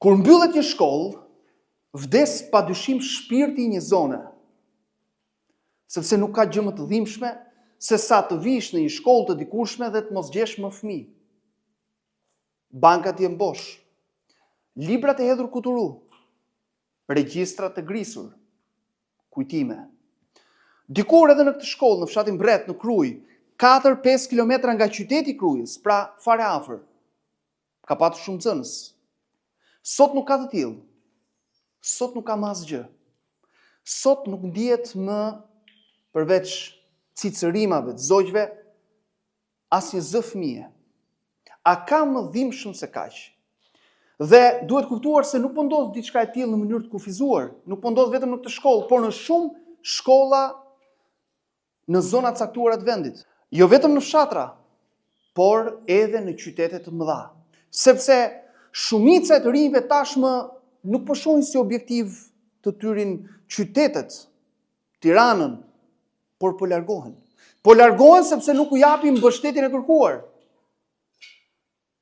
Kur mbyllet një shkollë, vdes pa dyshim shpirti i një zone, sepse nuk ka gjë më të dhimbshme se sa të vish në një shkollë të dikurshme dhe të mos gjesh më fëmijë. Bankat janë bosh, librat e hedhur kuturu, regjistrat të grisur, kujtime. Dikur edhe në këtë shkollë, në fshatin Bret, në Kruj, 4-5 kilometra nga qyteti Krujës, pra fare afër, ka patur shumë nxënës. Sot nuk ka të tillë. Sot nuk ka më asgjë. Sot nuk ndihet më përveç cicërimave, të zogjve, asnjë zë fëmije. A ka më dhimbshëm se kaq? Dhe duhet kuptuar se nuk po ndodh diçka e tillë në mënyrë të kufizuar, nuk po ndodh vetëm në këtë shkollë, por në shumë shkolla në zona të caktuara të vendit. Jo vetëm në fshatra, por edhe në qytete të mëdha. Sepse shumica e të rinjve tashmë nuk po shohin si objektiv të tyrin qytetet, Tiranën, por po largohen. Po largohen sepse nuk u japin mbështetjen e kërkuar.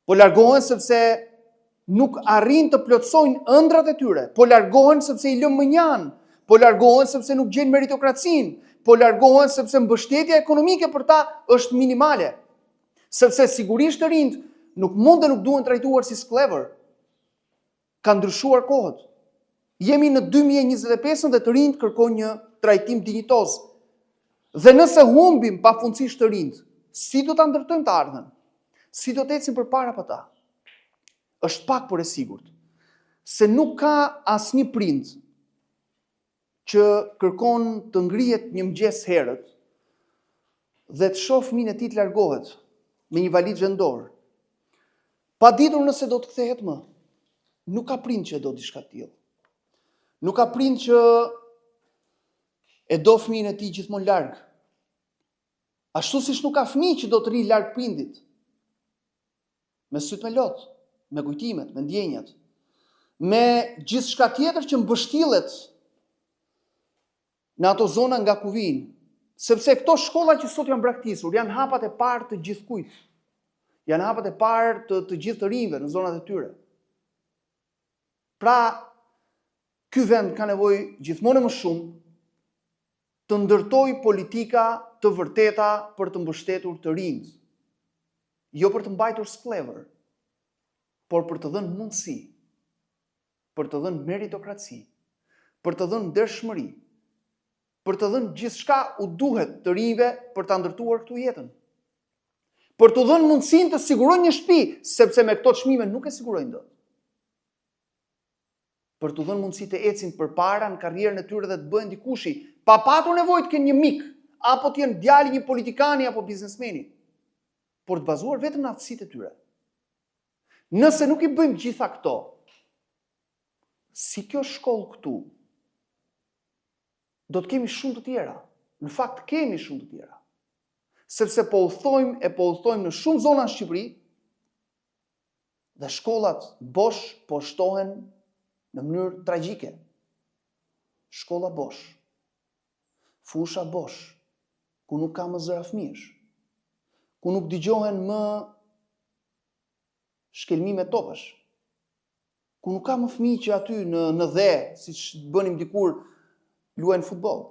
Po largohen sepse nuk arrin të plotësojnë ëndrat e tyre. Po largohen sepse i lëmë mënjan. Po largohen sepse nuk gjejnë meritokracinë. Po largohen sepse mbështetja ekonomike për ta është minimale. Sepse sigurisht të rinjt nuk mund dhe nuk duhen trajtuar si sklever. Ka ndryshuar kohët. Jemi në 2025 dhe të rinjt kërkojnë një trajtim dinjitoz. Dhe nëse humbim pafundësisht të rinjt, si do ta ndërtojmë të ardhmen? Si do të ecim përpara pa ta? Është pak por e sigurt se nuk ka asnjë prind që kërkon të ngrihet një mëngjes herët dhe të shoh fëmijën e tij të largohet me një valizë në dorë, pa ditur nëse do të kthehet më. Nuk ka prind që e do diçka të tillë. Nuk ka prind që e do fëmijën e tij gjithmonë larg. Ashtu siç nuk ka fëmijë që do të rri larg prindit. Me syt me lot, me kujtimet, me ndjenjat, me gjithçka tjetër që mbështillet në ato zona nga ku vijnë. Sepse këto shkolla që sot janë braktisur, janë hapat e parë të gjithkujt. Janë hapat e parë të gjithë të rinjve në zonat e tyre. Pra, ky vend ka nevojë gjithmonë më shumë të ndërtoj politika të vërteta për të mbështetur të rinjt. Jo për të mbajtur sklever, por për të dhënë mundësi, për të dhënë meritokraci, për të dhënë ndershmëri, për të dhënë gjithçka u duhet të rinjve për ta ndërtuar këtu jetën. Për të dhënë mundësinë të sigurojnë një shtëpi, sepse me këto çmime nuk e sigurojnë dot. Për të dhënë mundësi të ecin përpara në karrierën e tyre dhe të bëhen dikushi, pa patur nevojë të kenë një mik, apo të jenë djali një politikani apo biznesmeni, por të bazuar vetëm në aftësitë e tyre. Nëse nuk i bëjmë gjitha këto, si kjo shkollë këtu, do të kemi shumë të tjera. Në fakt kemi shumë të tjera. Sepse po udhtojmë në shumë zona në Shqipëri, dhe shkollat bosh po shtohen në mënyrë tragjike. Shkolla bosh, fusha bosh, ku nuk ka më zëra fëmijësh, ku nuk dëgjohen më shkelmime topësh, ku nuk ka më fëmijë që aty në dhe, siç bënim dikur, luajnë futboll.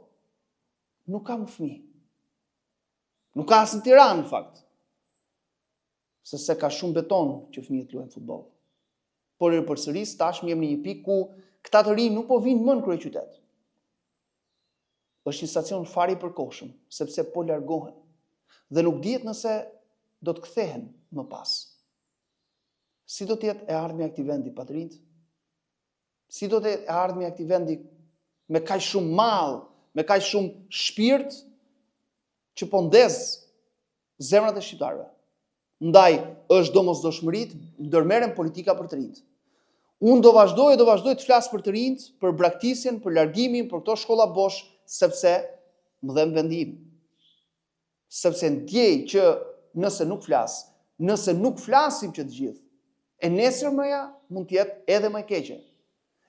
Nuk ka më fëmijë. Nuk ka as në Tiranë në fakt. Se ka shumë beton që fëmijët luajnë futboll. Por përsëris tashmë jemi në një pikë ku këta të rinj nuk po vinë më në kryeqytet. Është një stacion fare i përkohshëm, sepse po largohen. Dhe nuk dihet nëse do të kthehen më pas. Si do të jetë e ardhmja e këtij vendi pa të rinjt? Si do të jetë e ardhmja e këtij vendi me kaq shumë mall, me kaq shumë shpirt që po ndez zemrat e shqiptarëve? Ndaj është domosdoshmëri të ndërmerren politika për të rinjt. Unë do vazhdoj të flas për të rinjt, për braktisjen, për largimin, për këto shkolla bosh, sepse më dhem vendim. Sepse ndjej që nëse nuk flasim që të gjithë, e nesërmja mund të jetë edhe më e keqe.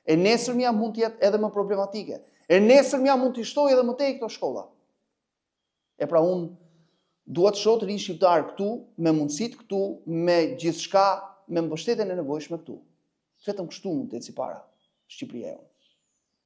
E nesërmja mund të jetë edhe më problematike. E nesërmja mund të shtojë edhe më tej këto shkolla. E pra unë dua të shoh të rinj shqiptar këtu, me mundësitë këtu, me gjithçka, me mbështetjen e nevojshme këtu. Vetëm kështu mund të eci para Shqipëria jonë.